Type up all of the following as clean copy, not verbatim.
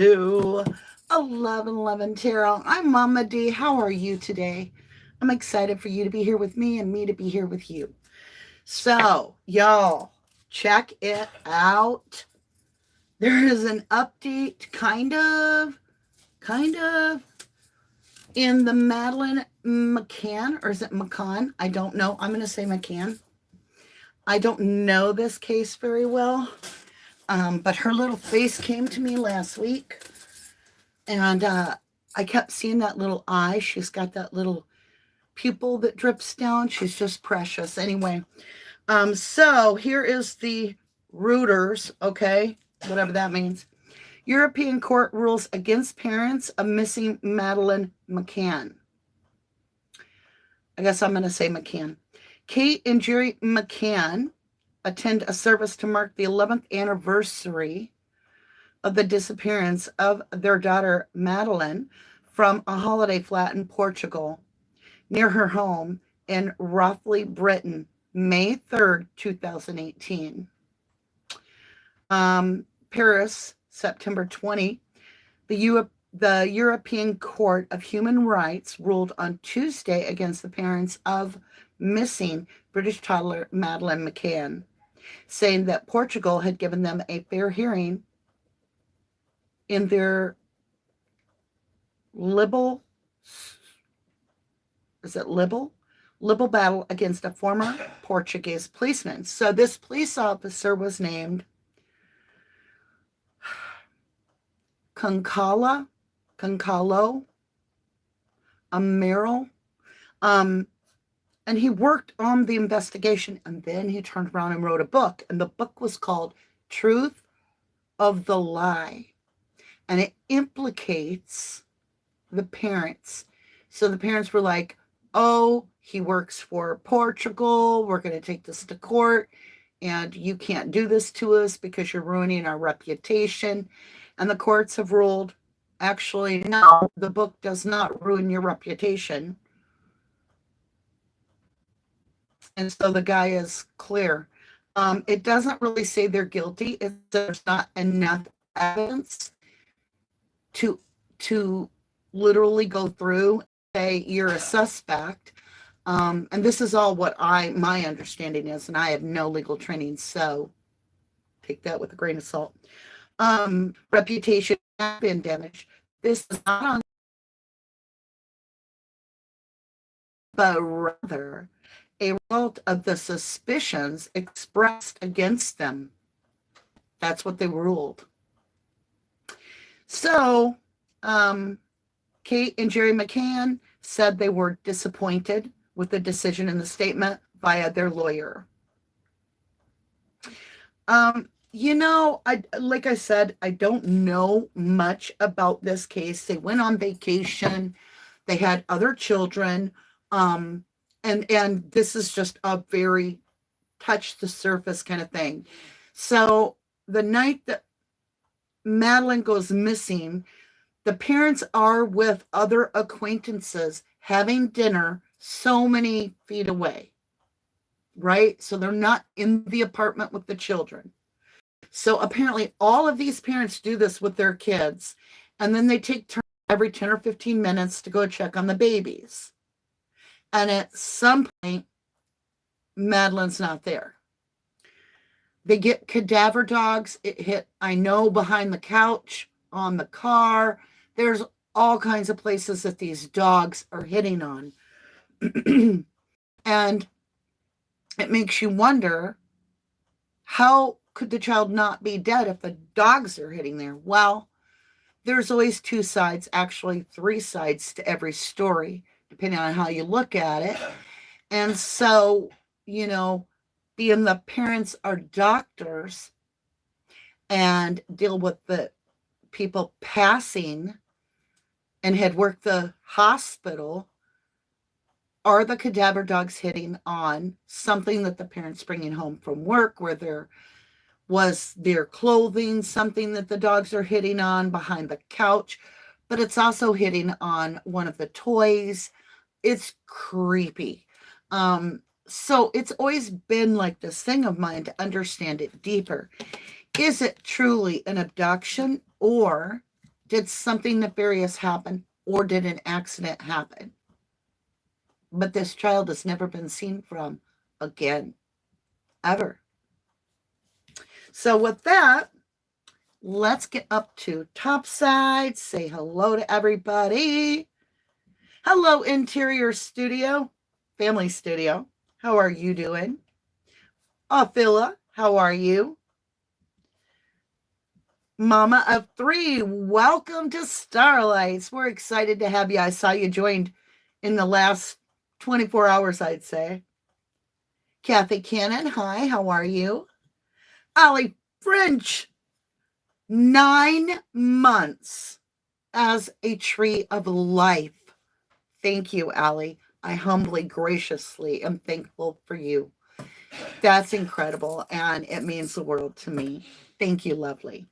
to 11 Tarot. I'm Mama D. How are you today? I'm excited for you to be here with me and me to be here with you. So, y'all, check it out. There is an update, kind of, in the Madeleine McCann, or is it McCann? I don't know. I'm going to say McCann. I don't know this case very well, but her little face came to me last week. And I kept seeing that little eye. She's got that little pupil that drips down. She's just precious. Anyway, so here is the rooters, okay? Whatever that means. European court rules against parents of missing Madeleine McCann. I guess I'm going to say McCann. Kate and Gerry McCann attend a service to mark the 11th anniversary of the disappearance of their daughter Madeleine from a holiday flat in Portugal near her home in Rothley, Britain, May 3rd, 2018. Paris, September 20. The European Court of Human Rights ruled on Tuesday against the parents of missing British toddler Madeleine McCann, saying that Portugal had given them a fair hearing in their libel battle against a former Portuguese policeman. So this police officer was named Concalo Amiral. And he worked on the investigation, and then he turned around and wrote a book. And the book was called Truth of the Lie. And it implicates the parents. So the parents were like, oh, he works for Portugal. We're going to take this to court. And you can't do this to us because you're ruining our reputation. And the courts have ruled, actually, no, the book does not ruin your reputation. And so the guy is clear. It doesn't really say they're guilty. There's not enough evidence to literally go through and say you're a suspect. And this is all what my understanding is, and I have no legal training, so take that with a grain of salt. Reputation has been damaged. This is not on, but rather a result of the suspicions expressed against them. That's what they ruled. So, Kate and Gerry McCann said they were disappointed with the decision in the statement via their lawyer. Like I said, I don't know much about this case. They went on vacation. They had other children. And this is just a very touch the surface kind of thing. So the night that Madeleine goes missing, the parents are with other acquaintances having dinner so many feet away, right? So they're not in the apartment with the children. So apparently all of these parents do this with their kids, and then they take turns every 10 or 15 minutes to go check on the babies. And at some point, Madeleine's not there. They get cadaver dogs. It hit, I know, behind the couch, on the car. There's all kinds of places that these dogs are hitting on. And it makes you wonder, how could the child not be dead if the dogs are hitting there? Well, there's always two sides, actually 3 sides to every story, depending on how you look at it. And so, being the parents are doctors and deal with the people passing and had worked the hospital, are the cadaver dogs hitting on something that the parents bringing home from work, where there was their clothing, something that the dogs are hitting on behind the couch, but it's also hitting on one of the toys. It's creepy. So it's always been like this thing of mine to understand it deeper. Is it truly an abduction, or Did something nefarious happen, or did an accident happen? But this child has never been seen from again, ever. So with that, let's get up to top side. Say hello to everybody. Hello, Interior Studio, Family Studio. How are you doing? Phila, how are you? Mama of 3, welcome to Starlights. We're excited to have you. I saw you joined in the last 24 hours, I'd say. Kathy Cannon, hi, how are you? Ollie French, 9 months as a tree of life. Thank you, Allie. I humbly, graciously am thankful for you. That's incredible, and it means the world to me. Thank you, lovely.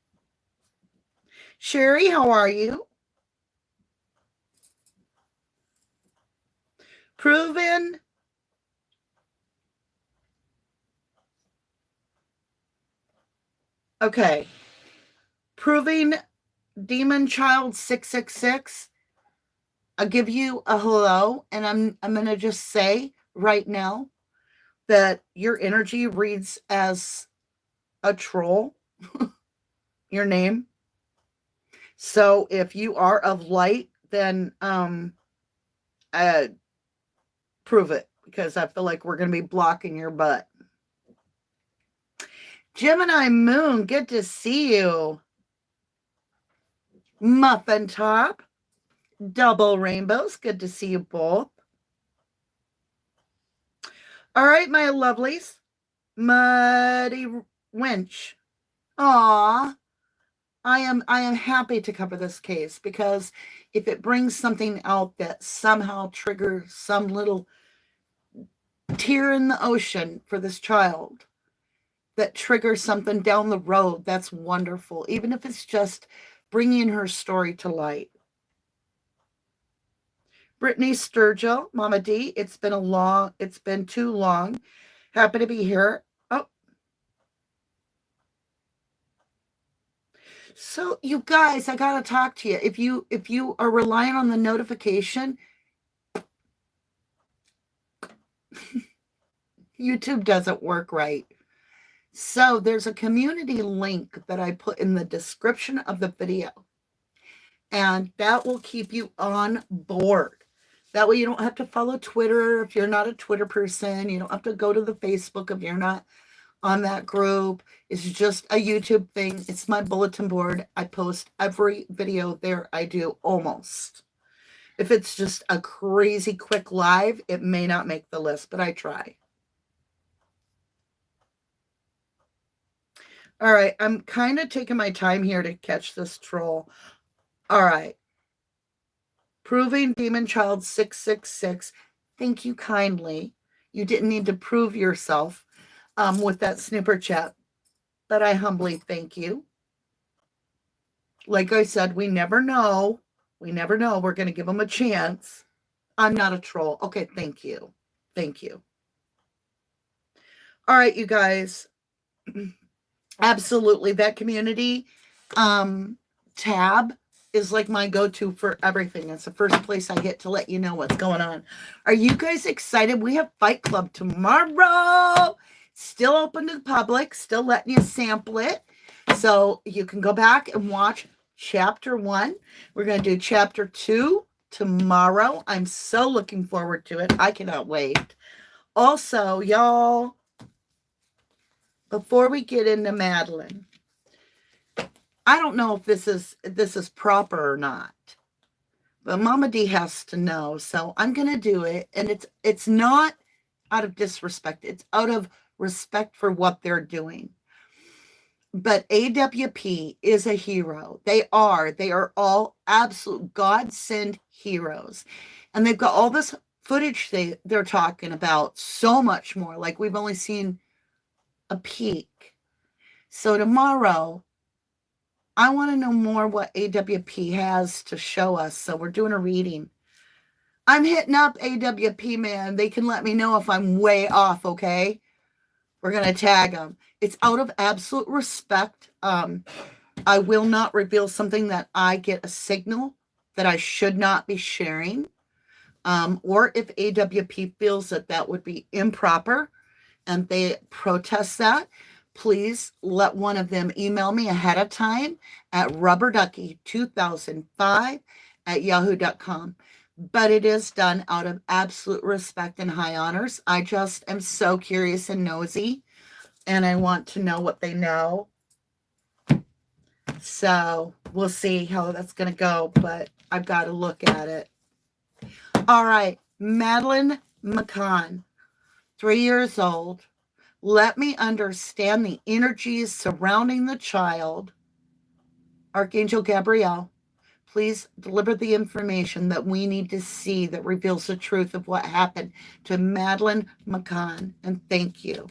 Sherry, how are you? Proven. Okay. Proving Demon Child 666. I'll give you a hello, and I'm going to just say right now that your energy reads as a troll, your name. So if you are of light, then prove it, because I feel like we're going to be blocking your butt. Gemini Moon, good to see you. Muffin Top, Double Rainbows, good to see you both. All right, my lovelies. Muddy Winch. Aw. I am happy to cover this case, because if it brings something out that somehow triggers some little tear in the ocean for this child, that triggers something down the road, that's wonderful. Even if it's just bringing her story to light. Brittany Sturgill, Mama D, it's been too long. Happy to be here. Oh. So you guys, I gotta talk to you. If you are relying on the notification, YouTube doesn't work right. So there's a community link that I put in the description of the video, and that will keep you on board. That way you don't have to follow Twitter if you're not a Twitter person. You don't have to go to the Facebook if you're not on that group. It's just a YouTube thing. It's my bulletin board. I post every video there. I do almost. If it's just a crazy quick live, it may not make the list, but I try. All right, I'm kind of taking my time here to catch this troll. All right. Proving Demon Child 666. Thank you kindly. You didn't need to prove yourself with that snooper chat, but I humbly thank you. Like I said, we never know. We never know. We're going to give them a chance. I'm not a troll. Okay, thank you. Thank you. All right, you guys. Absolutely. That community tab is like my go-to for everything. It's the first place I get to let you know what's going on. Are you guys excited? We have Fight Club tomorrow. Still open to the public. Still letting you sample it. So you can go back and watch chapter 1. We're going to do chapter 2 tomorrow. I'm so looking forward to it. I cannot wait. Also, y'all, before we get into Madeleine, I don't know if this is proper or not, but Mama D has to know, so I'm going to do it. And it's not out of disrespect. It's out of respect for what they're doing. But AWP is a hero. They are all absolute God-sent heroes. And they've got all this footage they're talking about, so much more. Like, we've only seen a peek. So tomorrow, I want to know more what AWP has to show us. So we're doing a reading. I'm hitting up AWP, man. They can let me know if I'm way off, okay? We're going to tag them. It's out of absolute respect I will not reveal something that I get a signal that I should not be sharing. Or if AWP feels that that would be improper and they protest that, please let one of them email me ahead of time at rubberducky2005@yahoo.com. But it is done out of absolute respect and high honors. I just am so curious and nosy, and I want to know what they know. So we'll see how that's going to go, but I've got to look at it. All right, Madeleine McCann, 3 years old. Let me understand the energies surrounding the child. Archangel Gabriel, please deliver the information that we need to see that reveals the truth of what happened to Madeleine McCann. And thank you.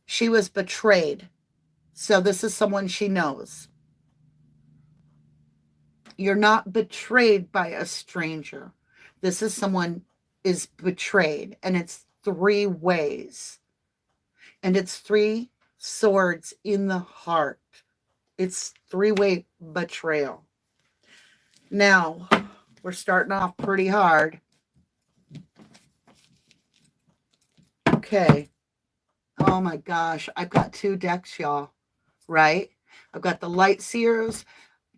She was betrayed. So this is someone she knows. You're not betrayed by a stranger. This is someone is betrayed, and it's 3 ways. And it's 3 swords in the heart. It's 3-way betrayal. Now, we're starting off pretty hard. Okay. Oh my gosh. I've got 2 decks, y'all. Right? I've got the Light Seers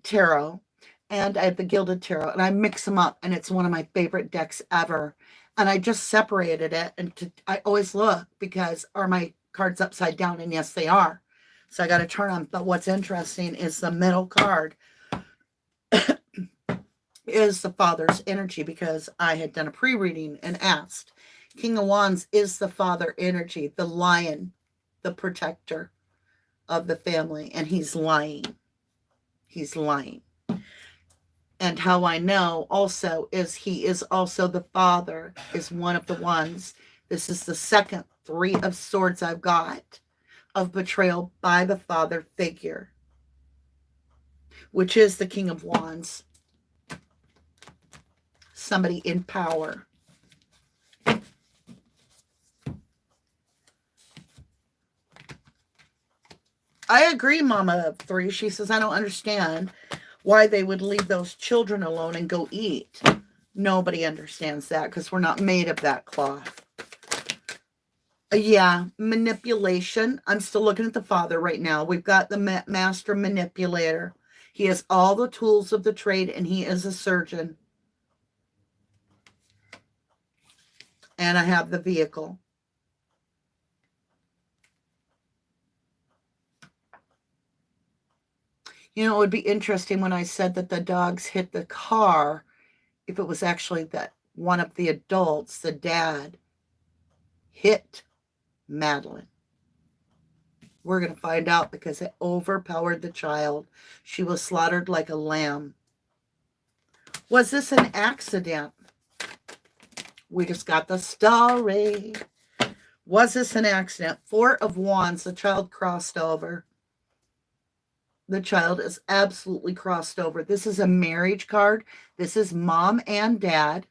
Tarot, and I have the Gilded Tarot, and I mix them up, and it's one of my favorite decks ever. And I just separated it, and I always look because are my cards upside down? And yes, they are. So I got to turn them. But what's interesting is the middle card is the father's energy, because I had done a pre-reading and asked. King of Wands is the father energy, the lion, the protector of the family, and he's lying. He's lying. And how I know also is he is also the father, is one of the ones. This is the second 3 of Swords I've got of betrayal by the father figure, which is the King of Wands. Somebody in power. I agree, Mama of 3. She says, I don't understand why they would leave those children alone and go eat. Nobody understands that because we're not made of that cloth. Yeah, manipulation. I'm still looking at the father right now. We've got the master manipulator. He has all the tools of the trade, and he is a surgeon. And I have the vehicle. You know, it would be interesting when I said that the dogs hit the car, if it was actually that one of the adults, the dad, hit Madeleine. We're going to find out because it overpowered the child. She was slaughtered like a lamb. Was this an accident? We just got the story. Was this an accident? 4 of Wands, the child crossed over. The child is absolutely crossed over. This is a marriage card. This is mom and dad.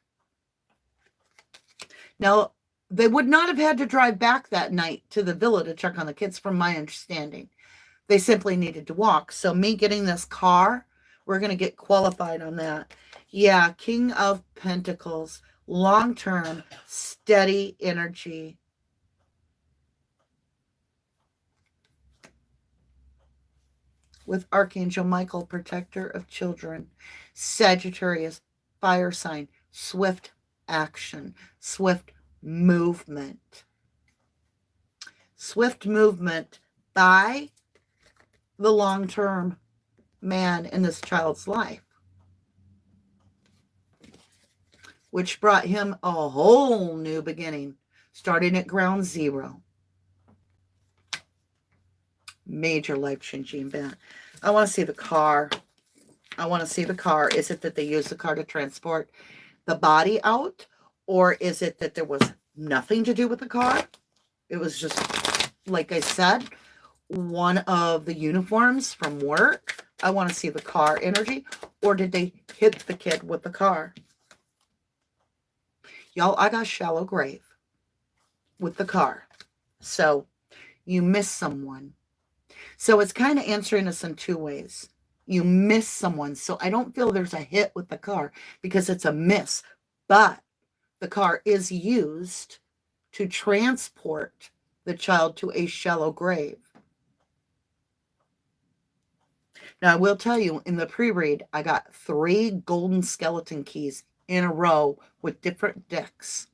Now, they would not have had to drive back that night to the villa to check on the kids, from my understanding. They simply needed to walk. So me getting this car, we're going to get qualified on that. Yeah, King of Pentacles, long-term, steady energy. With Archangel Michael, protector of children. Sagittarius, fire sign, swift action, swift movement. Swift movement by the long-term man in this child's life, which brought him a whole new beginning, starting at ground zero. Major life-changing event. I want to see the car. I want to see the car. Is it that they use the car to transport the body out? Or is it that there was nothing to do with the car? It was just, like I said, one of the uniforms from work. I want to see the car energy. Or did they hit the kid with the car? Y'all, I got shallow grave with the car. So You miss someone. So it's kind of answering us in two ways. You miss someone. So I don't feel there's a hit with the car because it's a miss. But the car is used to transport the child to a shallow grave. Now, I will tell you, in the pre-read, I got 3 golden skeleton keys in a row with different decks.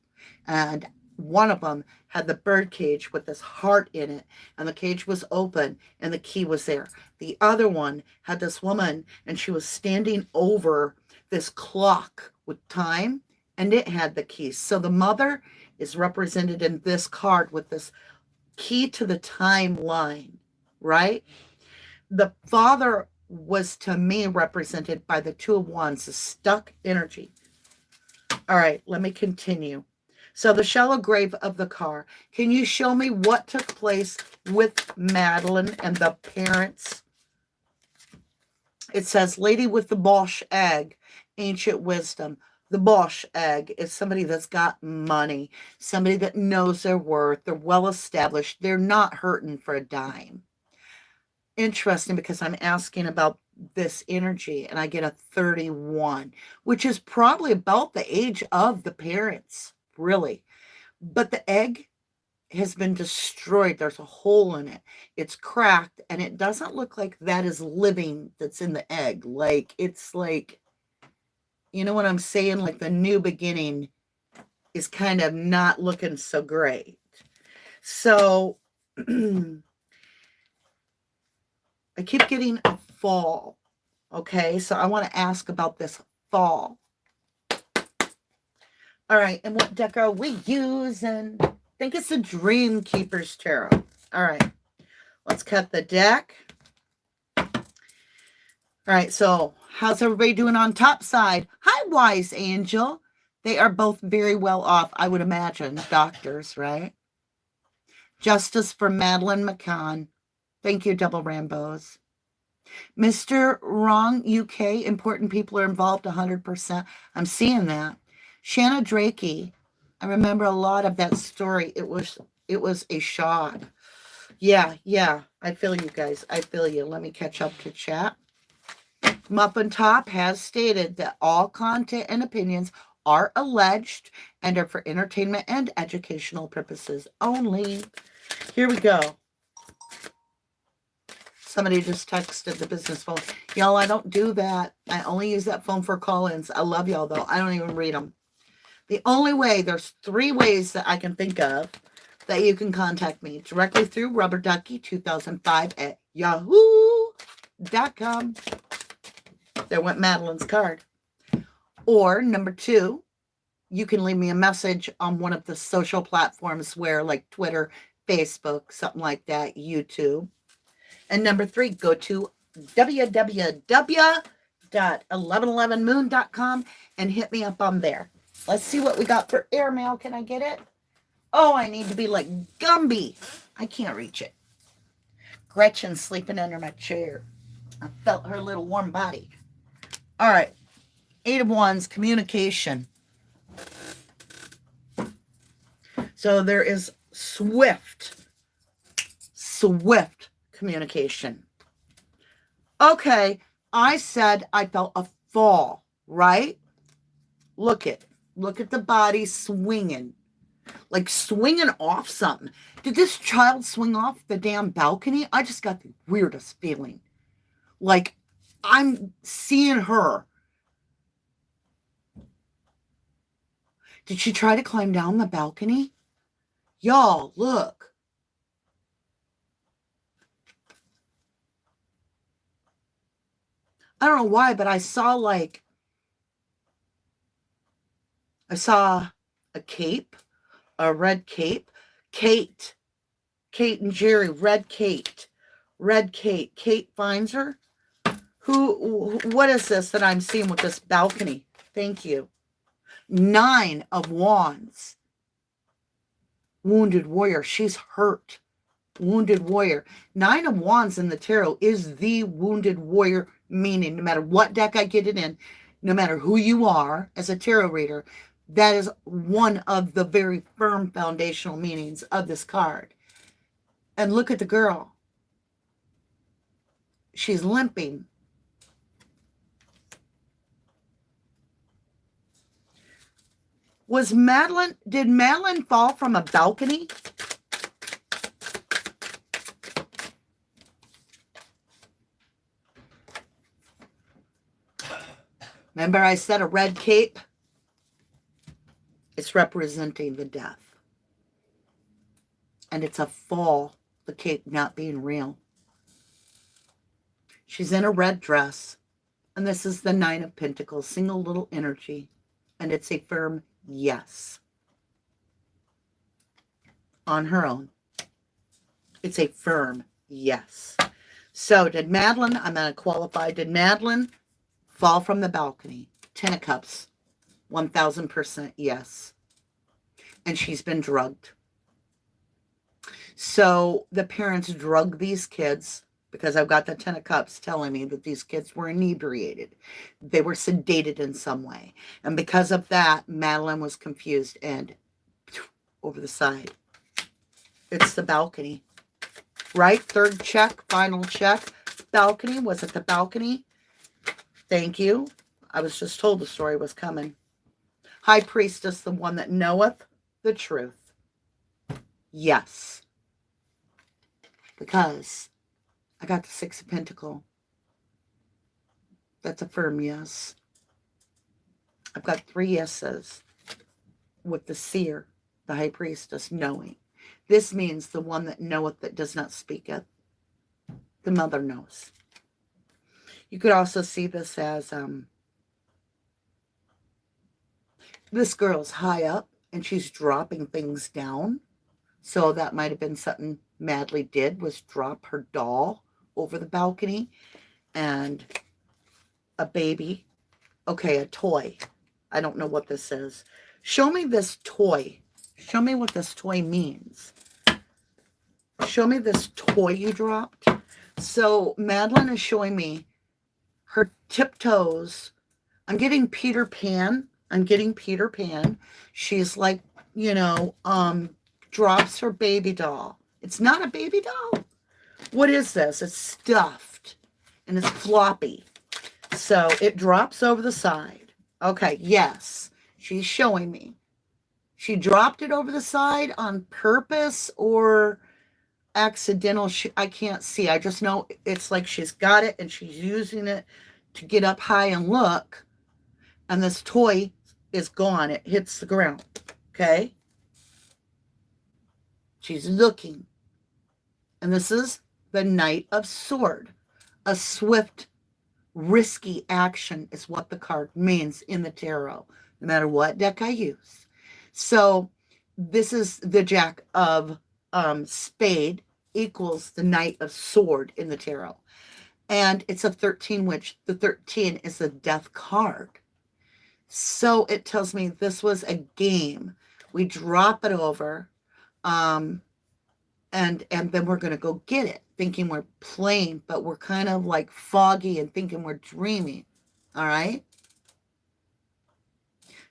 And one of them had the bird cage with this heart in it, and the cage was open, and the key was there. The other one had this woman, and she was standing over this clock with time, and it had the keys. So the mother is represented in this card with this key to the timeline, right? The father was, to me, represented by the 2 of Wands, the stuck energy. All right, let me continue. So the shallow grave of the car. Can you show me what took place with Madeleine and the parents? It says, lady with the Bosch egg, ancient wisdom. The Bosch egg is somebody that's got money, somebody that knows their worth. They're well established. They're not hurting for a dime. Interesting, because I'm asking about this energy and I get a 31, which is probably about the age of the parents, really. But the egg has been destroyed. There's a hole in it. It's cracked, and it doesn't look like that is living that's in the egg. Like, it's like, you know what I'm saying? Like, the new beginning is kind of not looking so great. So I keep getting a fall. Okay, so I want to ask about this fall. All right, and what deck are we using? I think it's the Dreamkeepers Tarot. All right, let's cut the deck. All right, so how's everybody doing on top side? Hi, Wise Angel. They are both very well off, I would imagine. Doctors, right? Justice for Madeleine McCann. Thank you, Double Rambos. Mr. Wrong UK, important people are involved 100%. I'm seeing that. Shanna Drakey, I remember a lot of that story. It was a shot. Yeah, I feel you guys. I feel you. Let me catch up to chat. Muffin Top has stated that all content and opinions are alleged and are for entertainment and educational purposes only. Here we go. Somebody just texted the business phone. Y'all, I don't do that. I only use that phone for call-ins. I love y'all, though. I don't even read them. The only way, there's 3 ways that I can think of that you can contact me. Directly through rubberducky2005 at yahoo.com. There went Madeleine's card. Or, number 2, you can leave me a message on one of the social platforms where, like Twitter, Facebook, something like that, YouTube. And number 3, go to www.1111moon.com and hit me up on there. Let's see what we got for airmail. Can I get it? Oh, I need to be like Gumby. I can't reach it. Gretchen's sleeping under my chair. I felt her little warm body. All right. 8 of Wands, communication. So there is swift communication. Okay, I said I felt a fall, right? Look at the body swinging. Like swinging off something. Did this child swing off the damn balcony? I just got the weirdest feeling. Like I'm seeing her. Did she try to climb down the balcony? Y'all, look. I don't know why, but I saw a cape, a red cape. Kate and Gerry, red Kate. Kate finds her. What is this that I'm seeing with this balcony? Thank you. 9 of Wands. Wounded warrior. She's hurt. Wounded warrior. 9 of Wands in the tarot is the wounded warrior meaning. No matter what deck I get it in, no matter who you are as a tarot reader, that is one of the very firm foundational meanings of this card. And look at the girl. She's limping. Did Madeleine fall from a balcony? Remember I said a red cape? It's representing the death. And it's a fall, the cape not being real. She's in a red dress. And this is the 9 of Pentacles, single little energy. And it's a firm yes. On her own. It's a firm yes. So did Madeleine, I'm going to qualify, did Madeleine fall from the balcony? 10 of Cups, 1000% yes. And she's been drugged. So the parents drug these kids, because I've got the 10 of Cups telling me that these kids were inebriated. They were sedated in some way. And because of that, Madeleine was confused and over the side. It's the balcony. Right? Third check, final check. Balcony. Was it the balcony? Thank you. I was just told the story was coming. High Priestess, the one that knoweth the truth. Yes. Because I got the 6 of Pentacles. That's a firm yes. I've got 3 yeses with the Seer, the High Priestess, knowing. This means the one that knoweth that does not speaketh. The mother knows. You could also see this as this girl's high up and she's dropping things down. So that might have been something Madeleine did, was drop her doll over the balcony. And a baby. Okay, a toy. I don't know what this is. Show me this toy. Show me what this toy means. Show me this toy you dropped. So Madeleine is showing me her tiptoes. I'm getting Peter Pan. I'm getting Peter Pan. She's like, you know, drops her baby doll. It's not a baby doll. What is this? It's stuffed and it's floppy. So it drops over the side. Okay, yes. She's showing me. She dropped it over the side on purpose or accidental. I can't see. I just know it's like she's got it and she's using it to get up high and look. And this toy is gone. It hits the ground. Okay? She's looking. And this is the Knight of Sword. A swift, risky action is what the card means in the tarot, no matter what deck I use. So this is the Jack of Spade equals the Knight of Sword in the tarot. And it's a 13, which the 13 is a death card. So it tells me this was a game. We drop it over, and then we're going to go get it, thinking we're playing, but we're kind of like foggy and thinking we're dreaming. All right?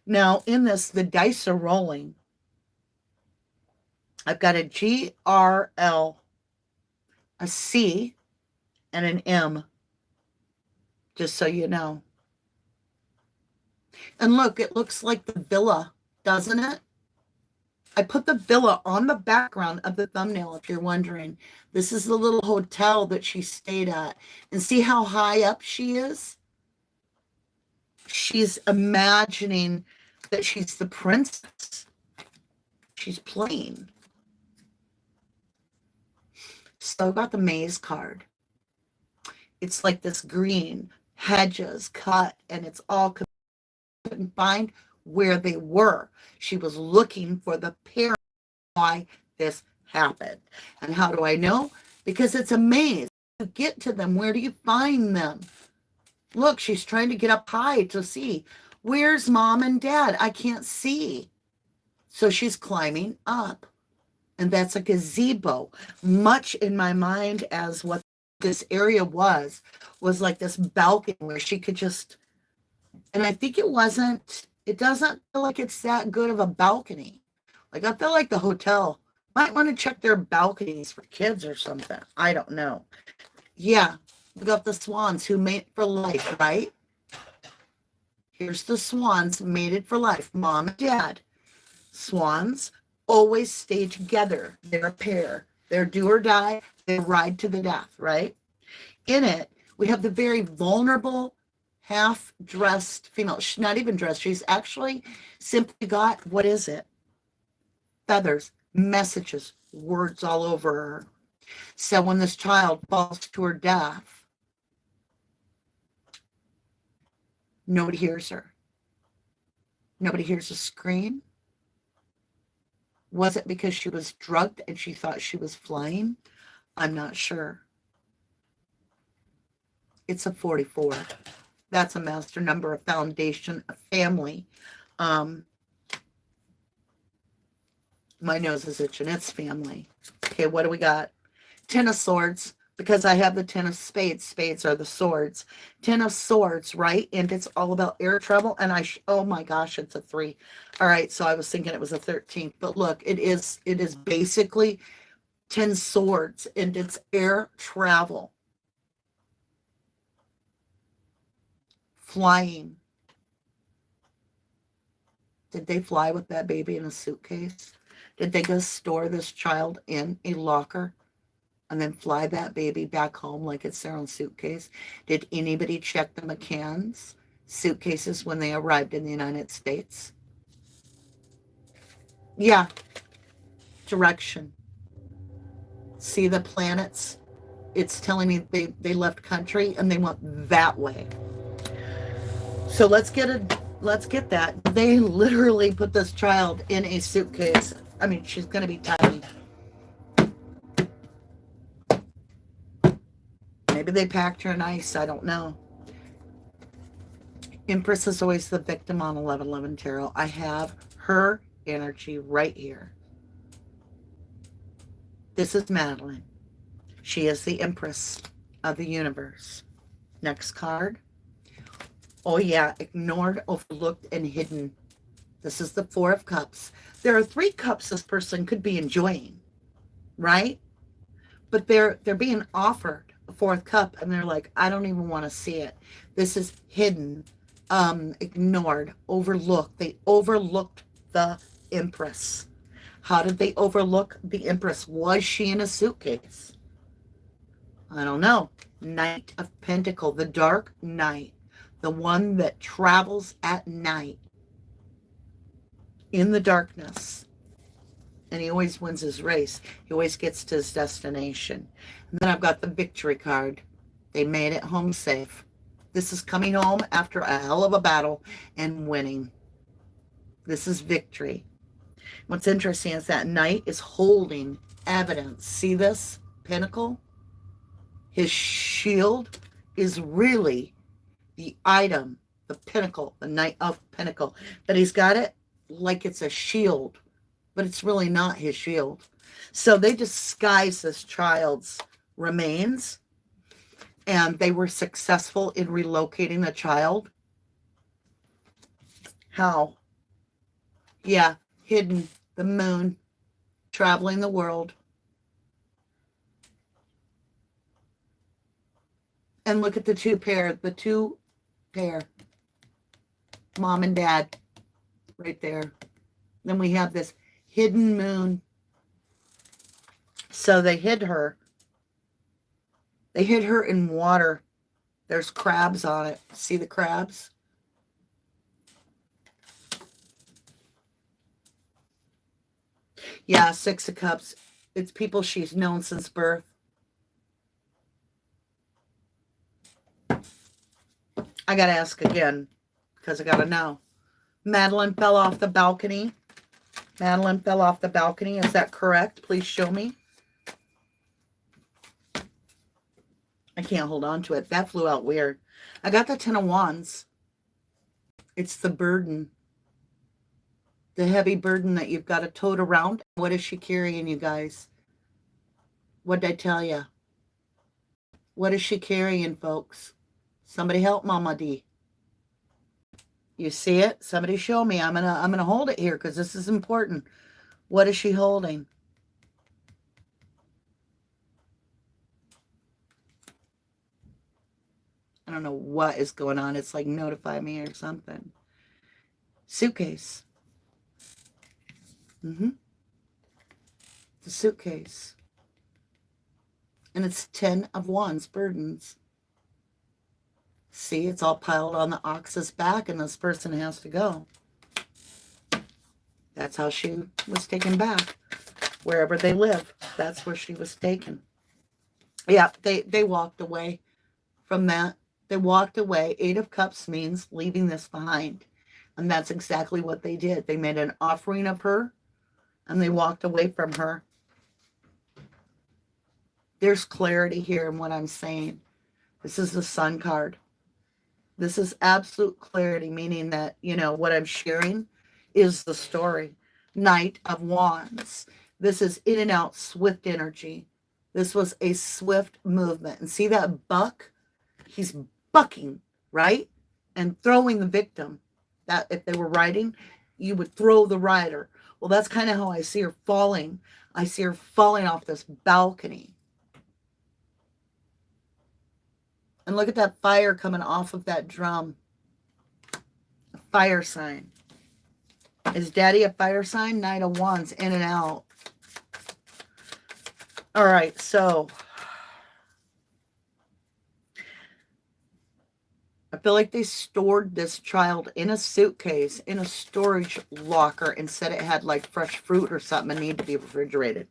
Now, in this, the dice are rolling. I've got a GRL, a C, and an M, just so you know. And look, it looks like the villa, doesn't it? I put the villa on the background of the thumbnail, if you're wondering. This is the little hotel that she stayed at. And see how high up she is? She's imagining that she's the princess. She's playing. So I got the maze card. It's like this green, hedges cut, and it's all couldn't find where they were. She was looking for the parent why this happened. And how do I know? Because it's a maze. You get to them. Where do you find them? Look, she's trying to get up high to see. Where's mom and dad? I can't see. So she's climbing up. And that's a gazebo. Much in my mind as what this area was like this balcony where she could just, and I think it doesn't feel like it's that good of a balcony. Like I feel like the hotel Might want to check their balconies for kids or something. I don't know. Yeah, we got the swans who mate for life, right? Here's the swans mated for life, mom and dad. Swans always stay together. They're a pair. They're do or die. They ride to the death, right? In it, we have the very vulnerable, half-dressed female. She's not even dressed. She's actually simply got, what is it? Feathers, messages, words all over her. So when this child falls to her death, nobody hears her. Nobody hears a scream. Was it because she was drugged and she thought she was flying? I'm not sure. It's a 44. That's a master number, a foundation, a family. My nose is itching. It's family. Okay, what do we got? Ten of Swords, because I have the Ten of Spades. Spades are the swords. Ten of Swords, right? And it's all about air travel. And oh my gosh, it's a 3. All right, so I was thinking it was a 13th. But look, it is basically 10 swords, and it's air travel. Flying. Did they fly with that baby in a suitcase? Did they go store this child in a locker and then fly that baby back home like it's their own suitcase? Did anybody check the McCann's suitcases when they arrived in the United States? Yeah. Direction. See the planets? It's telling me they left country and they went that way. So let's get that. They literally put this child in a suitcase. I mean, she's going to be tiny. Maybe they packed her in ice. I don't know. Empress is always the victim on 1111 Tarot. I have her energy right here. This is Madeleine. She is the Empress of the universe. Next card. Oh yeah, ignored, overlooked, and hidden. This is the 4 of Cups. There are 3 cups this person could be enjoying, right? But they're being offered a 4th cup, and they're like, I don't even want to see it. This is hidden, ignored, overlooked. They overlooked the Empress. How did they overlook the Empress? Was she in a suitcase? I don't know. Knight of Pentacles, the Dark Knight. The one that travels at night in the darkness. And he always wins his race. He always gets to his destination. And then I've got the Victory card. They made it home safe. This is coming home after a hell of a battle and winning. This is victory. What's interesting is that Knight is holding evidence. See this pentacle? His shield is really the item, the pinnacle, the Knight of Pentacle. But he's got it like it's a shield, but it's really not his shield. So they disguised this child's remains, and they were successful in relocating the child. How? Yeah, hidden, the moon, traveling the world. And look at the two pair, mom and dad, right there. Then we have this hidden moon. So they hid her. They hid her in water. There's crabs on it. See the crabs? Yeah, 6 of Cups. It's people she's known since birth. I got to ask again because I got to know. Madeleine fell off the balcony. Madeleine fell off the balcony. Is that correct? Please show me. I can't hold on to it. That flew out weird. I got the 10 of Wands. It's the burden. The heavy burden that you've got to tote around. What is she carrying, you guys? What did I tell you? What is she carrying, folks? Somebody help Mama D. You see it? Somebody show me. I'm gonna hold it here because this is important. What is she holding? don't know what is going on. It's like notify me or something. Suitcase. The suitcase. And it's 10 of Wands, burdens. See, it's all piled on the ox's back, and this person has to go. That's how she was taken back. Wherever they live, that's where she was taken. Yeah, they walked away from that. They walked away. 8 of Cups means leaving this behind. And that's exactly what they did. They made an offering of her, and they walked away from her. There's clarity here in what I'm saying. This is the Sun card. This is absolute clarity, meaning that, you know, what I'm sharing is the story. Knight of Wands. This is in and out, swift energy. This was a swift movement. And see that buck? He's bucking, right? And throwing the victim. That if they were riding, you would throw the rider. Well, that's kind of how I see her falling. I see her falling off this balcony. And look at that fire coming off of that drum. A fire sign. Is Daddy a fire sign? Knight of Wands, in and out. All right, so I feel like they stored this child in a suitcase, in a storage locker, and said it had like fresh fruit or something and needed to be refrigerated.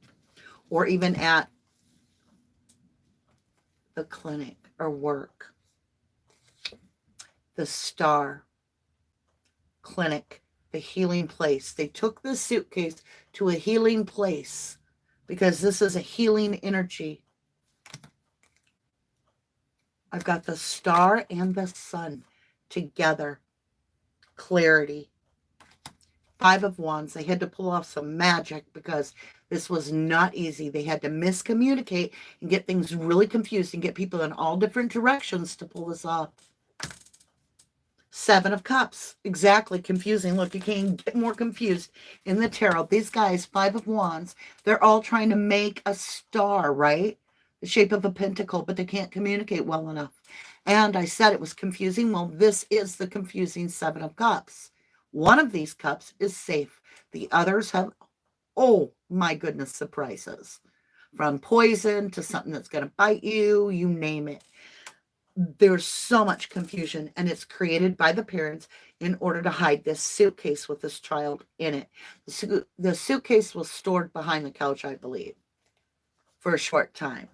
Or even at the clinic or work. The Star clinic, the healing place. They took the suitcase to a healing place because this is a healing energy. I've got the Star and the Sun together. Clarity. 5 of Wands. They had to pull off some magic because this was not easy. They had to miscommunicate and get things really confused and get people in all different directions to pull this off. 7 of Cups. Exactly. Confusing. Look, you can't get more confused in the tarot. These guys, 5 of Wands, they're all trying to make a star, right? The shape of a pentacle, but they can't communicate well enough. And I said it was confusing. Well, this is the confusing 7 of Cups. One of these cups is safe. The others have, oh my goodness, surprises. From poison to something that's going to bite you, you name it. There's so much confusion, and it's created by the parents in order to hide this suitcase with this child in it. The suitcase was stored behind the couch, I believe, for a short time.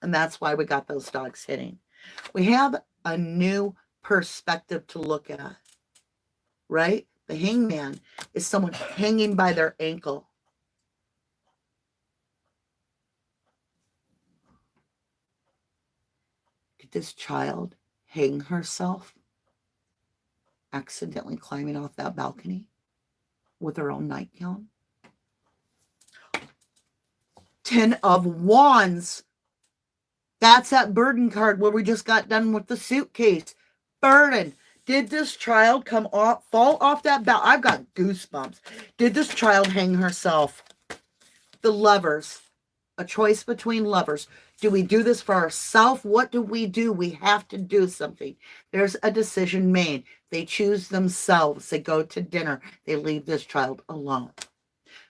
And that's why we got those dogs hitting. We have a new perspective to look at, right? The hangman is someone hanging by their ankle. Did this child hang herself accidentally climbing off that balcony with her own nightgown? 10 of Wands. That's that burden card where we just got done with the suitcase. Burden. Did this child fall off that balcony? I've got goosebumps. Did this child hang herself? The Lovers. A choice between lovers. Do we do this for ourselves? What do? We have to do something. There's a decision made. They choose themselves. They go to dinner. They leave this child alone.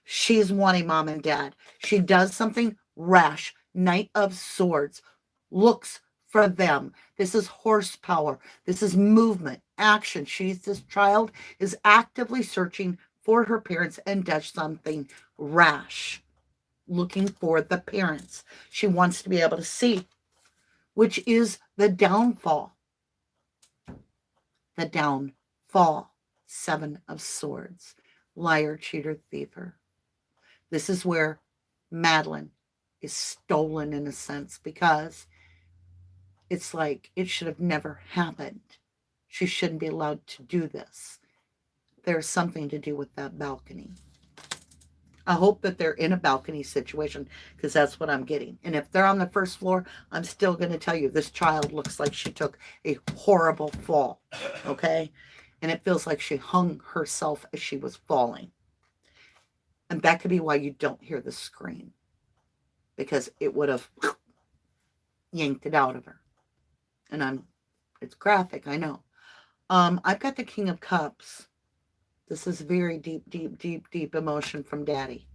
She's wanting mom and dad. She does something rash. Knight of Swords. Looks for them. This is horsepower. This is movement, action. This child is actively searching for her parents and does something rash. Looking for the parents. She wants to be able to see, which is the downfall. The downfall. 7 of Swords. Liar, cheater, thiever. This is where Madeleine is stolen in a sense, because it's like it should have never happened. She shouldn't be allowed to do this. There's something to do with that balcony. I hope that they're in a balcony situation, because that's what I'm getting. And if they're on the first floor, I'm still going to tell you this child looks like she took a horrible fall, okay? And it feels like she hung herself as she was falling. And that could be why you don't hear the scream, because it would have yanked it out of her. And I'm It's graphic, I know. I've got the King of Cups. This is very deep, deep, deep, deep emotion from daddy.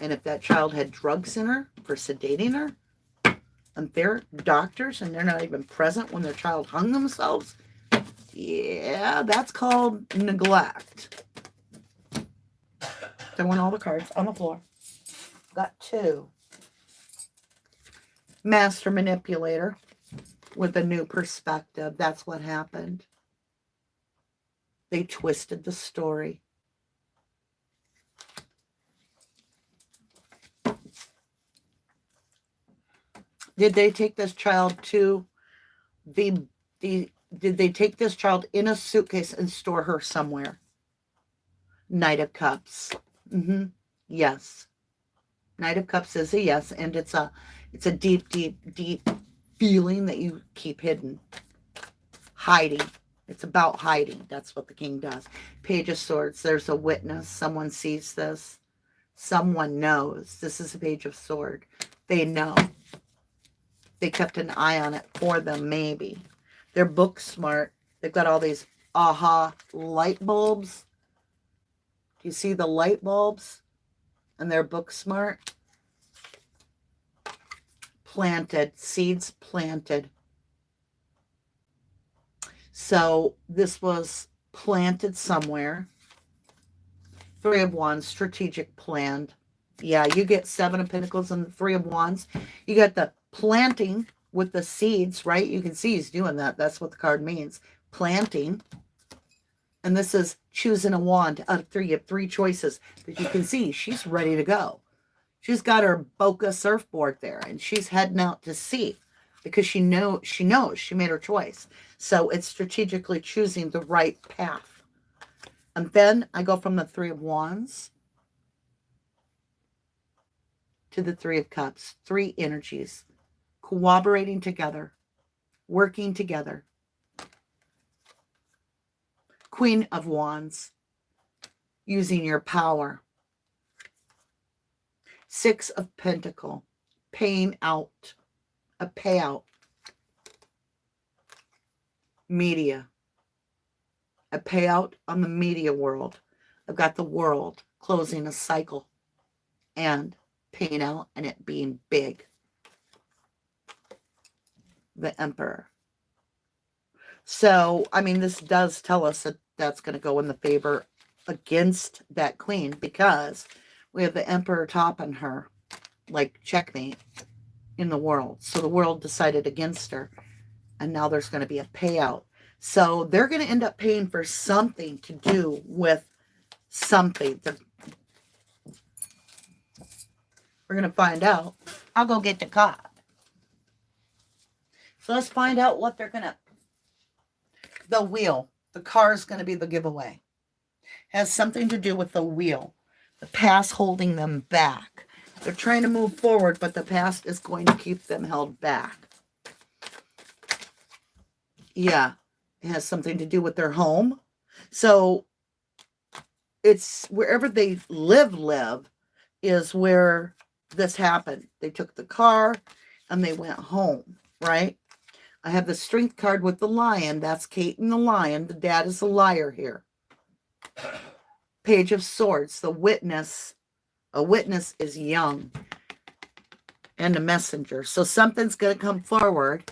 And if that child had drugs in her for sedating her, and they're doctors and they're not even present when their child hung themselves, yeah, that's called neglect. I want all the cards on the floor. Got 2. Master manipulator with a new perspective. That's what happened. They twisted the story. Did they take this child to did they take this child in a suitcase and store her somewhere? Knight of Cups. Yes. Knight of Cups is a yes, and it's a deep, deep, deep feeling that you keep hidden. Hiding. It's about hiding. That's what the king does. Page of Swords. There's a witness. Someone sees this. Someone knows. This is a Page of Sword. They know. They kept an eye on it for them, maybe. They're book smart. They've got all these aha light bulbs. Do you see the light bulbs? And they're book smart. Planted. Seeds planted. So this was planted somewhere. 3 of Wands, strategic planned. Yeah, you get 7 of Pentacles and the 3 of Wands. You got the planting with the seeds, right? You can see he's doing that. That's what the card means. Planting. And this is choosing a wand out of 3. You have 3 choices. But you can see she's ready to go. She's got her Boca surfboard there. And she's heading out to sea. Because she knows she made her choice. So it's strategically choosing the right path. And then I go from the 3 of Wands to the 3 of Cups. 3 energies. Cooperating together. Working together. Queen of Wands. Using your power. 6 of Pentacles. Paying out. A payout. Media. A payout on the media world. I've got the world closing a cycle and paying out and it being big. The Emperor. So, I mean, this does tell us that that's going to go in the favor against that queen because we have the Emperor topping her, like checkmate in the world. So the world decided against her. And now there's going to be a payout. So they're going to end up paying for something to do with something. We're going to find out. I'll go get the card. So let's find out what they're going to... The wheel. The car is going to be the giveaway. Has something to do with the wheel. The past holding them back. They're trying to move forward, but the past is going to keep them held back. Yeah, it has something to do with their home. So it's wherever they live is where this happened. They took the car and they went home, right? I have the Strength card with the lion. That's Kate and the lion. The dad is a liar here. Page of Swords, the witness. A witness is young. And a messenger. So something's going to come forward.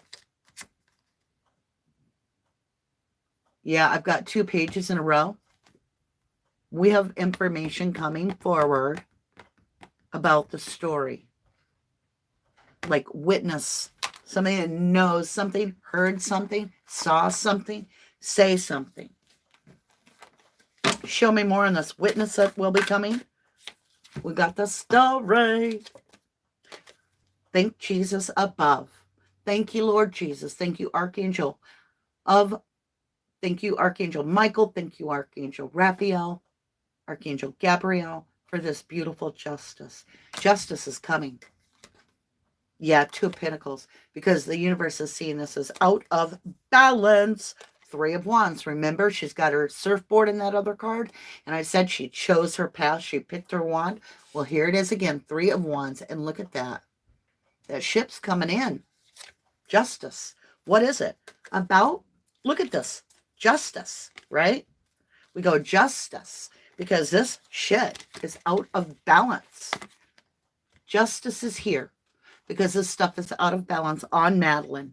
Yeah, I've got 2 pages in a row. We have information coming forward about the story. Like witness. Somebody that knows something, heard something, saw something, say something. Show me more on this witness that will be coming. We got the story. Thank Jesus above. Thank you, Lord Jesus. Thank you, Archangel of... Thank you, Archangel Michael. Thank you, Archangel Raphael, Archangel Gabriel, for this beautiful justice. Justice is coming. Yeah, 2 of Pentacles, because the universe is seeing this as out of balance. 3 of Wands. Remember, she's got her surfboard in that other card, and I said she chose her path. She picked her wand. Well, here it is again, 3 of Wands, and look at that. That ship's coming in. Justice. What is it about? Look at this. Justice, right? We go justice because this shit is out of balance. Justice is here because this stuff is out of balance on Madeleine.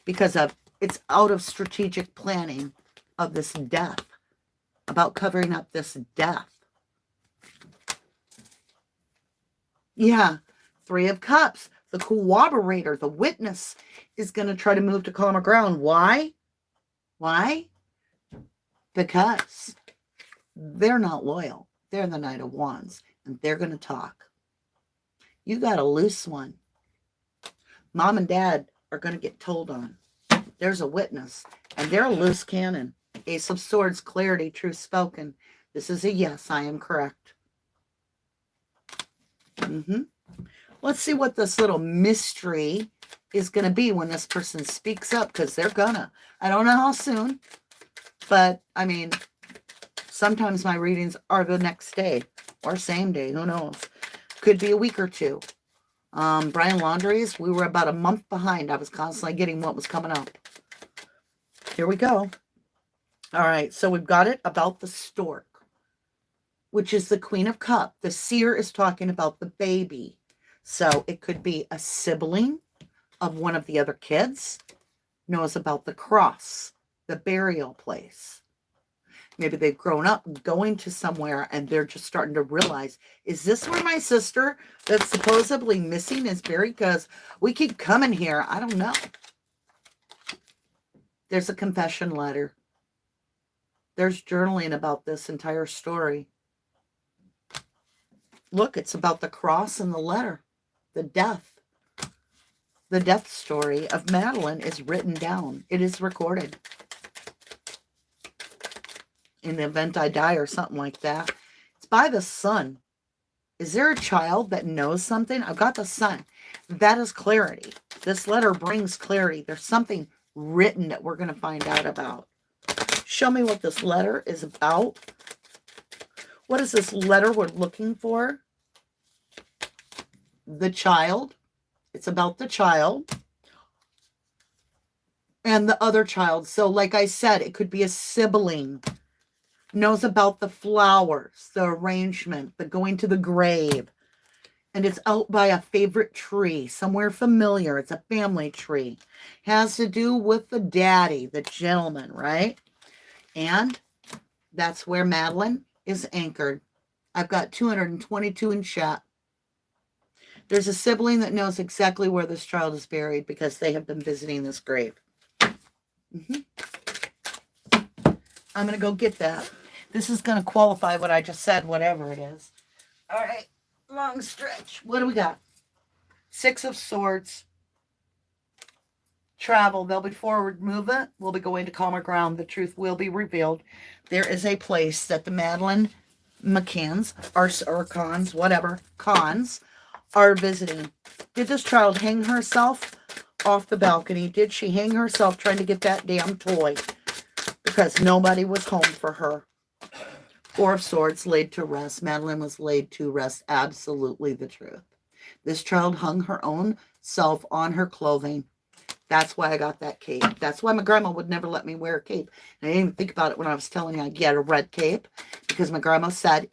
Because of it's out of strategic planning of this death. About covering up this death. Yeah. 3 of Cups. The corroborator, the witness, is going to try to move to calmer ground. Why? Why? Because they're not loyal. They're the Knight of Wands. And they're going to talk. You got a loose one. Mom and Dad are going to get told on. There's a witness. And they're a loose cannon. Ace of Swords, clarity, truth spoken. This is a yes, I am correct. Let's see what this little mystery is going to be when this person speaks up, because they're gonna. I don't know how soon, but I mean, sometimes my readings are the next day or same day. Who knows? Could be a week or two. Brian Laundrie's, we were about a month behind. I was constantly getting what was coming up. Here we go. All right, so we've got it about the stork, which is the Queen of Cups. The Seer is talking about the baby. So it could be a sibling of one of the other kids, knows about the cross, the burial place. Maybe they've grown up going to somewhere and they're just starting to realize, is this where my sister that's supposedly missing is buried? Because we keep coming here. I don't know. There's a confession letter. There's journaling about this entire story. Look, it's about the cross and the letter. The death. The death story of Madeleine is written down. It is recorded. In the event I die or something like that. It's by the son. Is there a child that knows something? I've got the son. That is clarity. This letter brings clarity. There's something written that we're going to find out about. Show me what this letter is about. What is this letter we're looking for? The child. It's about the child. And the other child. So like I said, it could be a sibling. Knows about the flowers, the arrangement, the going to the grave. And it's out by a favorite tree, somewhere familiar. It's a family tree. Has to do with the daddy, the gentleman, right? And that's where Madeleine is anchored. I've got 222 in chat. There's a sibling that knows exactly where this child is buried because they have been visiting this grave. I'm going to go get that. This is going to qualify what I just said, whatever it is. All right. Long stretch. What do we got? 6 of Swords. Travel. There'll be forward movement. We'll be going to calmer ground. The truth will be revealed. There is a place that the Madeleine McCanns, or cons, whatever, cons, are visiting. Did this child hang herself off the balcony? Did she hang herself trying to get that damn toy? Because nobody was home for her. 4 of Swords, laid to rest. Madeleine was laid to rest. Absolutely the truth. This child hung her own self on her clothing. That's why I got that cape. That's why my grandma would never let me wear a cape. And I didn't even think about it when I was telling you I'd get a red cape. Because my grandma said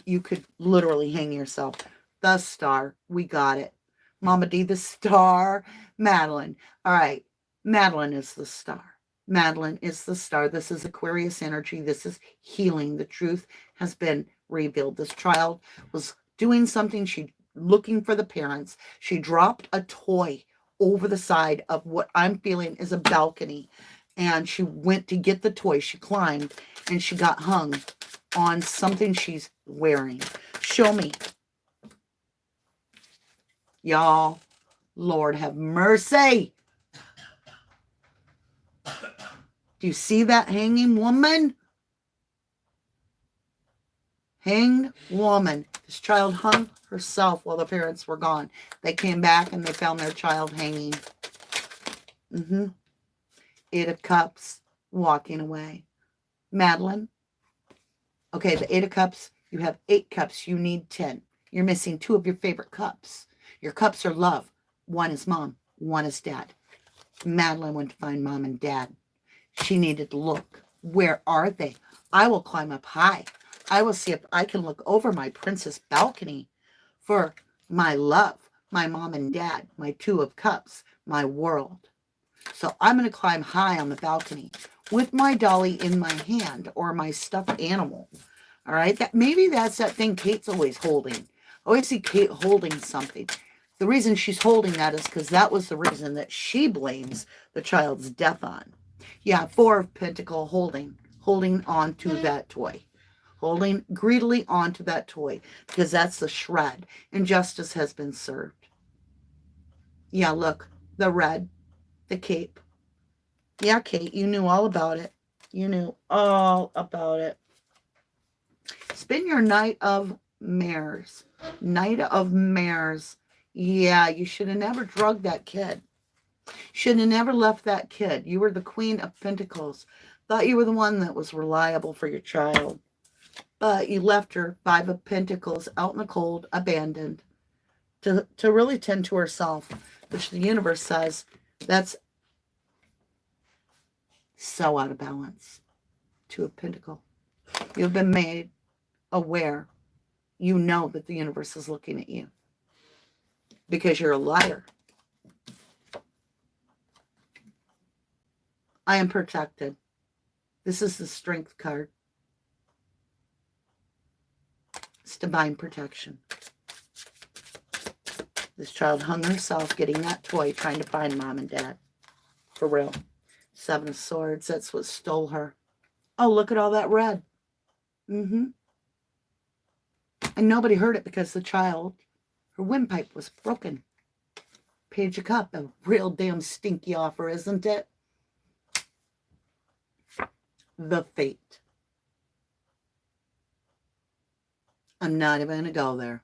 you could literally hang yourself. The star. We got it. Mama D, the star. Madeleine. All right. Madeleine is the star. Madeleine is the star. This is Aquarius energy. This is healing. The truth has been revealed. This child was doing something. She looking for the parents. She dropped a toy over the side of what I'm feeling is a balcony. And she went to get the toy. She climbed and she got hung on something she's wearing. Show me. Y'all, Lord have mercy. Do you see that hanging woman? Hanged woman. This child hung herself while the parents were gone. They came back and they found their child hanging. 8 of Cups, walking away. Madeleine. Okay, the 8 of Cups, you have 8 cups. You need 10. You're missing 2 of your favorite cups. Your cups are love. 1 is mom. One is dead. Madeleine went to find mom and dad. She needed to look. Where are they? I will climb up high. I will see if I can look over my princess balcony for my love, my mom and dad, my two of cups, my world. So I'm going to climb high on the balcony with my dolly in my hand or my stuffed animal. All right, maybe that's that thing Kate's always holding. I always see Kate holding something. The reason she's holding that is because that was the reason that she blames the child's death on. Yeah, Four of Pentacles holding on to that toy. Holding greedily onto that toy because that's the shred. And justice has been served. Yeah, look, the red, the cape. Yeah, Kate, you knew all about it. You knew all about it. Spin your Knight of Mares. Knight of Mares. Yeah, you should have never drugged that kid. Should have never left that kid. You were the Queen of Pentacles. Thought you were the one that was reliable for your child. But you left her, Five of Pentacles, out in the cold, abandoned, to really tend to herself, which the universe says that's so out of balance. Two of Pentacles. You've been made aware. You know that the universe is looking at you because you're a liar. I am protected. This is the Strength card. It's divine protection. This child hung herself getting that toy, trying to find mom and dad. For real. Seven of Swords. That's what stole her. Oh, look at all that red. And nobody heard it because the child, her windpipe was broken. Page of Cups, a real damn stinky offer, isn't it? The Fate. I'm not even going to go there.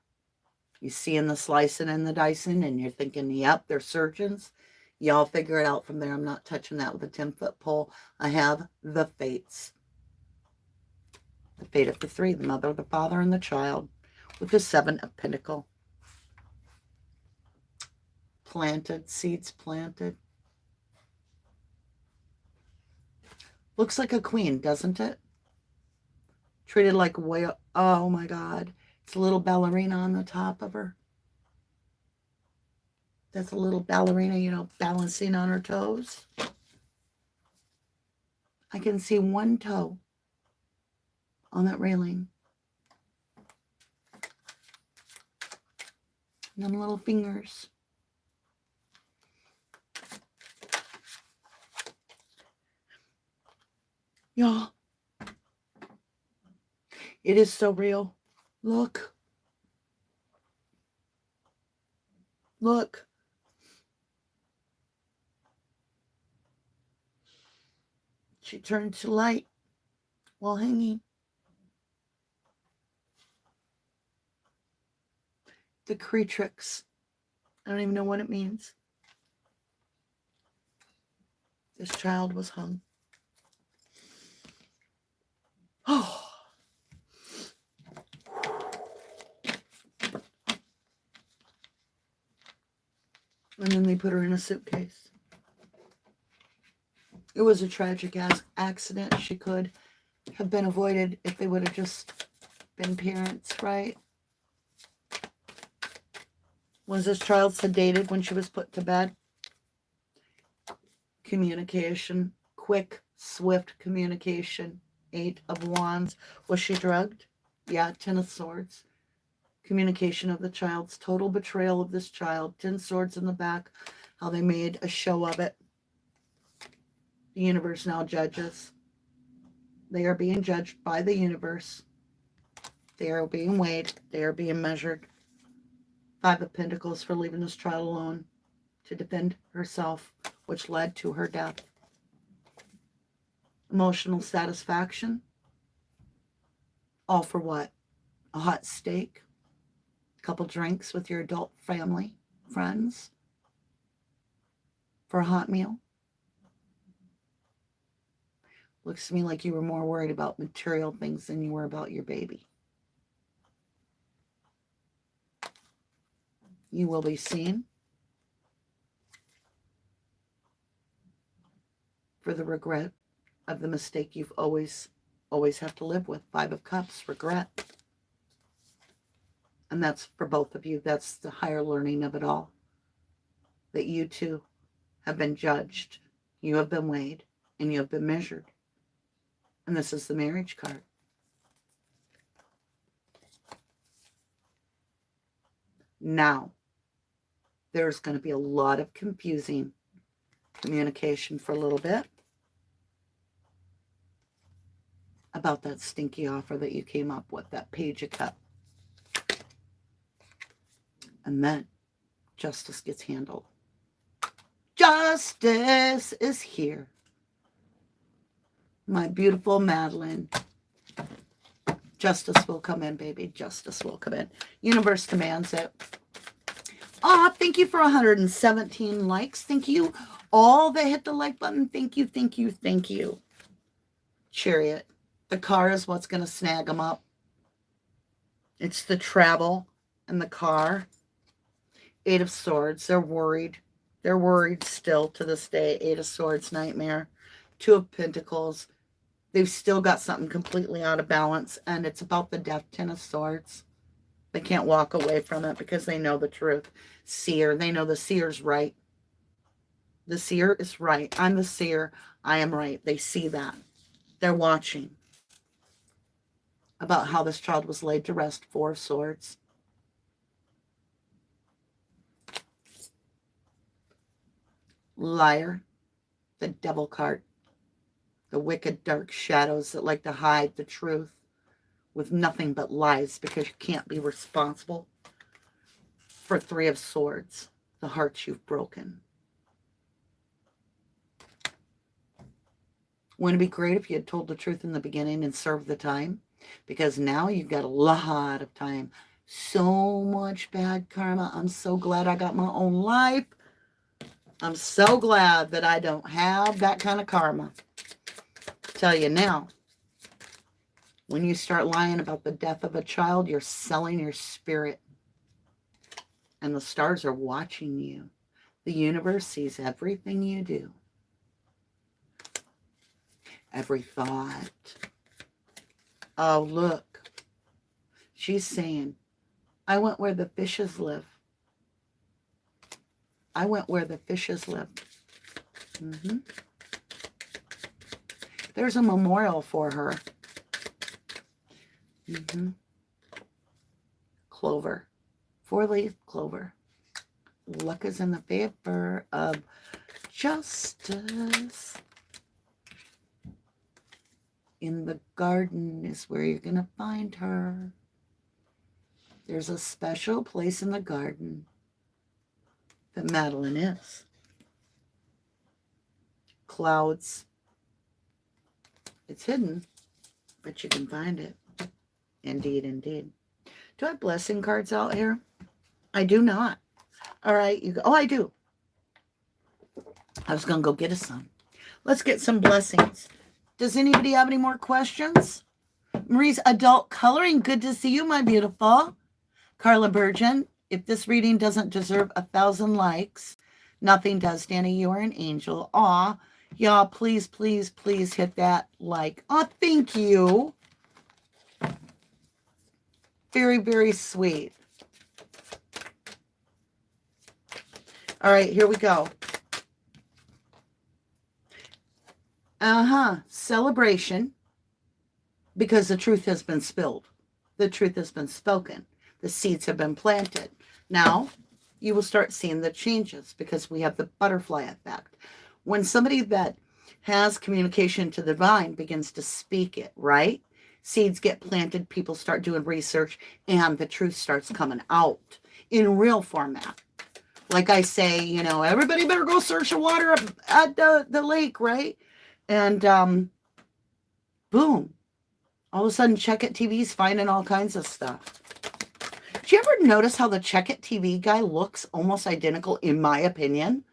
You seeing the slicing and the dicing, and you're thinking, yep, they're surgeons. Y'all figure it out from there. I'm not touching that with a 10-foot pole. I have the Fates. The Fate of the three, the mother, the father, and the child, with the Seven of Pentacles. Planted, seeds planted. Looks like a queen, doesn't it? Treated like a whale. Oh my God. It's a little ballerina on the top of her. That's a little ballerina, you know, balancing on her toes. I can see one toe on that railing. And them little fingers. Y'all. It is so real. Look. Look. She turned to light while hanging. The creatrix. I don't even know what it means. This child was hung. Oh. And then they put her in a suitcase. It was a tragic accident. She could have been avoided if they would have just been parents, right? Was this child sedated when she was put to bed? Communication. Quick, swift communication. 8 of Wands. Was she drugged? Yeah, 10 of Swords. Communication of the child's total betrayal of this child. 10 swords in the back. How they made a show of it. The universe now judges. They are being judged by the universe. They are being weighed. They are being measured. 5 of Pentacles for leaving this child alone to defend herself, which led to her death. Emotional satisfaction. All for what? A hot steak? A couple drinks with your adult family, friends? For a hot meal? Looks to me like you were more worried about material things than you were about your baby. You will be seen. for the regret of the mistake you've always have to live with. 5 of Cups, regret. And that's for both of you. That's the higher learning of it all. That you too have been judged. You have been weighed. And you have been measured. And this is the marriage card. Now, there's going to be a lot of confusing communication for a little bit about that stinky offer that you came up with, that Page of Cups. And then justice gets handled. Justice is here. My beautiful Madeleine. Justice will come in, baby. Justice will come in. Universe demands it. Ah, thank you for 117 likes. Thank you all that hit the like button. Thank you, thank you, thank you. Chariot. The car is what's going to snag them up. It's the travel and the car. 8 of Swords. They're worried. They're worried still to this day. 8 of Swords, nightmare. 2 of Pentacles. They've still got something completely out of balance. And it's about the death. 10 of Swords. They can't walk away from it because they know the truth. Seer. They know the Seer's right. The Seer is right. I'm the Seer. I am right. They see that. They're watching. About how this child was laid to rest. 4 of Swords. Liar. The Devil card. The wicked dark shadows that like to hide the truth with nothing but lies because you can't be responsible for 3 of Swords. The hearts you've broken. Wouldn't it be great if you had told the truth in the beginning and served the time? Because now you've got a lot of time. So much bad karma. I'm so glad I got my own life. I'm so glad that I don't have that kind of karma. Tell you now, when you start lying about the death of a child, you're selling your spirit. And the stars are watching you. The universe sees everything you do. Every thought. Oh, look. She's saying, I went where the fishes live. I went where the fishes live. There's a memorial for her. Clover. 4-leaf clover. Luck is in the favor of justice. In the garden is where you're going to find her. There's a special place in the garden that Madeleine is. Clouds. It's hidden, but you can find it. Indeed, indeed. Do I have blessing cards out here? I do not. All right. You go. Oh, I do. I was going to go get us some. Let's get some blessings. Does anybody have any more questions? Marie's adult coloring. Good to see you, my beautiful. Carla Burgeon. If this reading doesn't deserve 1,000 likes, nothing does. Danny, you are an angel. Aw. Y'all, please, please, please hit that like. Oh, thank you. Very, very sweet. All right, here we go. Celebration. Because the truth has been spilled. The truth has been spoken. The seeds have been planted. Now, you will start seeing the changes because we have the butterfly effect. When somebody that has communication to the divine begins to speak it, right? Seeds get planted, people start doing research, and the truth starts coming out in real format. Like I say, you know, everybody better go search the water at the lake, right? And boom. All of a sudden, Check It TV's finding all kinds of stuff. Do you ever notice how the Check It TV guy looks almost identical, in my opinion,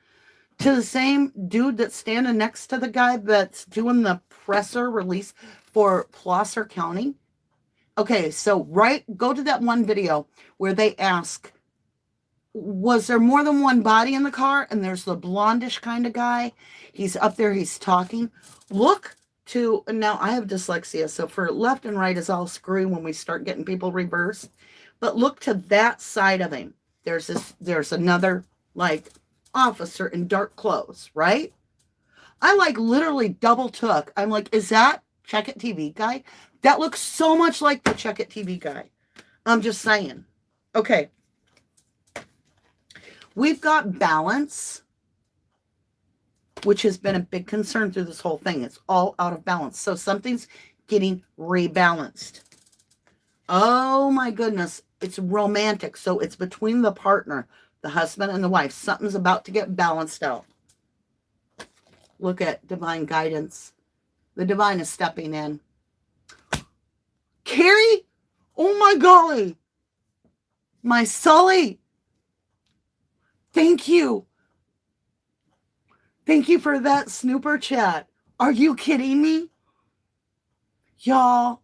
to the same dude that's standing next to the guy that's doing the presser release for Placer County? Okay, so go to that one video where they ask, was there more than one body in the car? And there's the blondish kind of guy. He's up there. He's talking. Look to, and now I have dyslexia. So for left and right is all screwy when we start getting people reversed. But look to that side of him. There's another like officer in dark clothes, right? I like literally double took. I'm like, is that Check It TV guy? That looks so much like the Check It TV guy. I'm just saying. Okay. We've got balance, which has been a big concern through this whole thing. It's all out of balance. So something's getting rebalanced. Oh my goodness. It's romantic. So it's between the partner, the husband and the wife. Something's about to get balanced out. Look at divine guidance. The divine is stepping in. Carrie? Oh my golly. My Sully. Thank you. Thank you for that snooper chat. Are you kidding me? Y'all,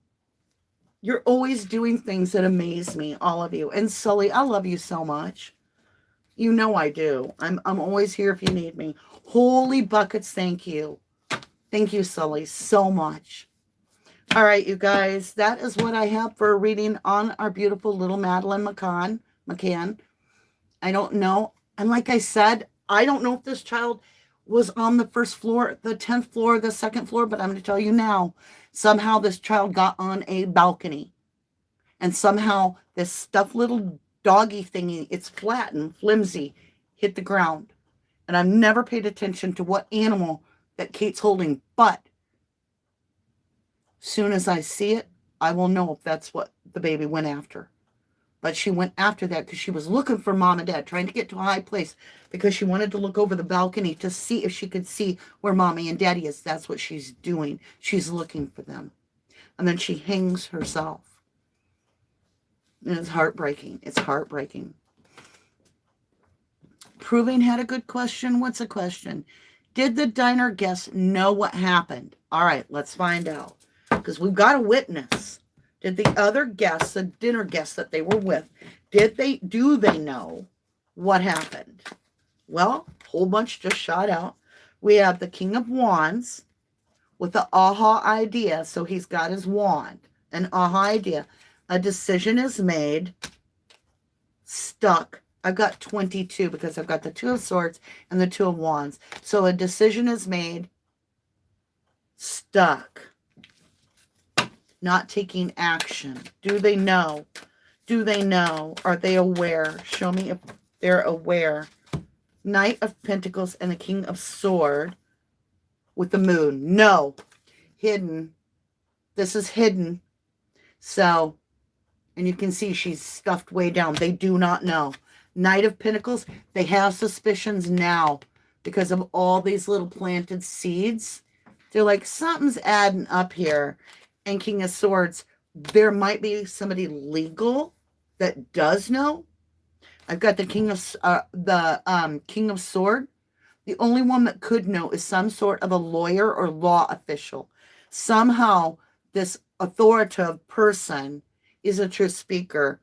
you're always doing things that amaze me, all of you. And Sully, I love you so much. You know I do. I'm always here if you need me. Holy buckets, thank you. Thank you, Sully, so much. All right, you guys, that is what I have for a reading on our beautiful little Madeleine McCann. I don't know. And like I said, I don't know if this child was on the first floor, the 10th floor, the second floor, but I'm going to tell you now, somehow this child got on a balcony. And somehow this stuffed little doggy thingy, it's flat and flimsy, hit the ground. And I've never paid attention to what animal that Kate's holding, but soon as I see it, I will know if that's what the baby went after. But she went after that because she was looking for mom and dad, trying to get to a high place because she wanted to look over the balcony to see if she could see where mommy and daddy is. That's what she's doing. She's looking for them. And then she hangs herself. And it's heartbreaking. It's heartbreaking. Proving had a good question. What's a question? Did the diner guests know what happened? All right, let's find out. Because we've got a witness. Did the other guests, the dinner guests that they were with, do they know what happened? Well, a whole bunch just shot out. We have the King of Wands with the aha idea. So he's got his wand, an aha idea. A decision is made, stuck. I've got 22 because I've got the Two of Swords and the Two of Wands. So a decision is made, stuck. Not taking action. Do they know? Do they know? Are they aware? Show me if they're aware. Knight of Pentacles and the King of Swords with the Moon. No. Hidden. This is hidden. So, and you can see she's stuffed way down. They do not know. Knight of Pentacles, they have suspicions now because of all these little planted seeds. They're like, something's adding up here. And King of Swords, there might be somebody legal that does know. I've got the King of Sword. The only one that could know is some sort of a lawyer or law official. Somehow, this authoritative person is a truth speaker,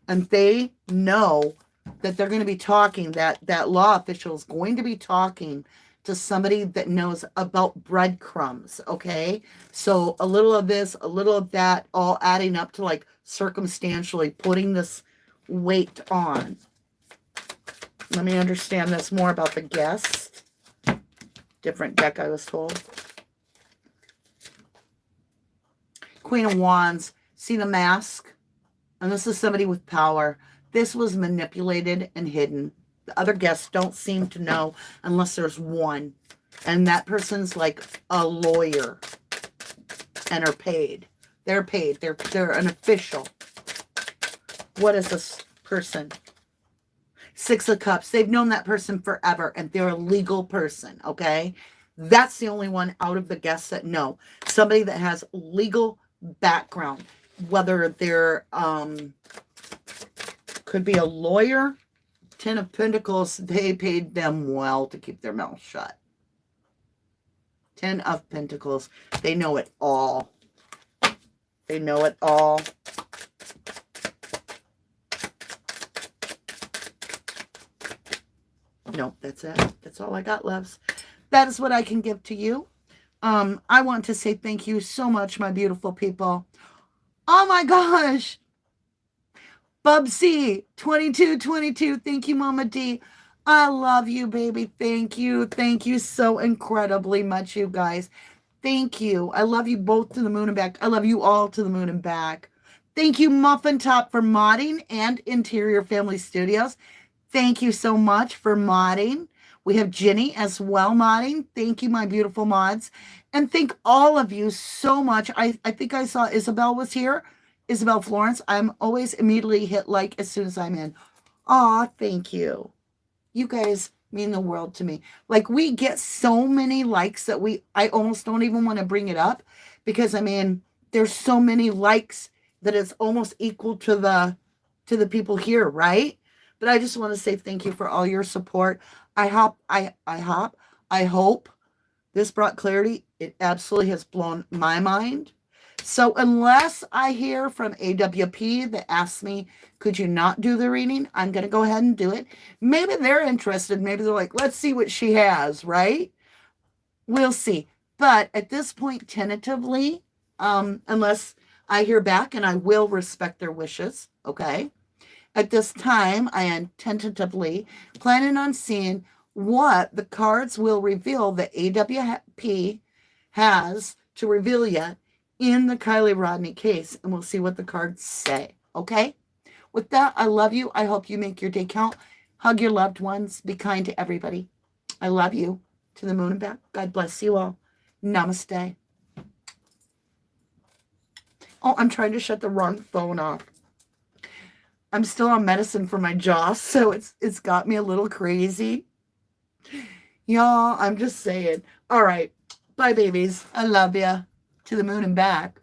and they know that they're going to be talking. That law official is going to be talking to somebody that knows about breadcrumbs, okay? So a little of this, a little of that, all adding up to like circumstantially putting this weight on. Let me understand this more about the guest. Different deck, I was told. Queen of Wands. See the mask? And this is somebody with power. This was manipulated and hidden. The other guests don't seem to know unless there's one. And that person's like a lawyer and are paid. They're paid. They're an official. What is this person? Six of Cups. They've known that person forever and they're a legal person, okay? That's the only one out of the guests that know. Somebody that has legal background. Whether they're, could be a lawyer. 10 of Pentacles, they paid them well to keep their mouth shut. 10 of Pentacles, they know it all. They know it all. No, that's it. That's all I got, loves. That is what I can give to you. I want to say thank you so much, my beautiful people. Oh my gosh. Bubsy 2222. Thank you, Mama D. I love you, baby. Thank you. Thank you so incredibly much, you guys. Thank you. I love you both to the moon and back. I love you all to the moon and back. Thank you, Muffin Top, for modding and Interior Family Studios. Thank you so much for modding. We have Jenny as well modding. Thank you, my beautiful mods. And thank all of you so much. I think I saw Isabel was here. Isabel Florence. I'm always immediately hit like as soon as I'm in. Aw, thank you. You guys mean the world to me. Like, we get so many likes that I almost don't even want to bring it up, because I mean, there's so many likes that it's almost equal to the people here, right? But I just want to say thank you for all your support. I hope this brought clarity. It absolutely has blown my mind. So unless I hear from AWP that asks me, could you not do the reading? I'm going to go ahead and do it. Maybe they're interested. Maybe they're like, let's see what she has, right? We'll see. But at this point, tentatively, unless I hear back, and I will respect their wishes, okay? At this time, I am tentatively planning on seeing what the cards will reveal that AWP has to reveal yet in the Kylie Rodney case, and we'll see what the cards say, okay? With that, I love you. I hope you make your day count. Hug your loved ones. Be kind to everybody. I love you. To the moon and back. God bless you all. Namaste. Oh, I'm trying to shut the wrong phone off. I'm still on medicine for my jaw, so it's got me a little crazy. Y'all, I'm just saying. All right. Bye, babies. I love ya. To the moon and back.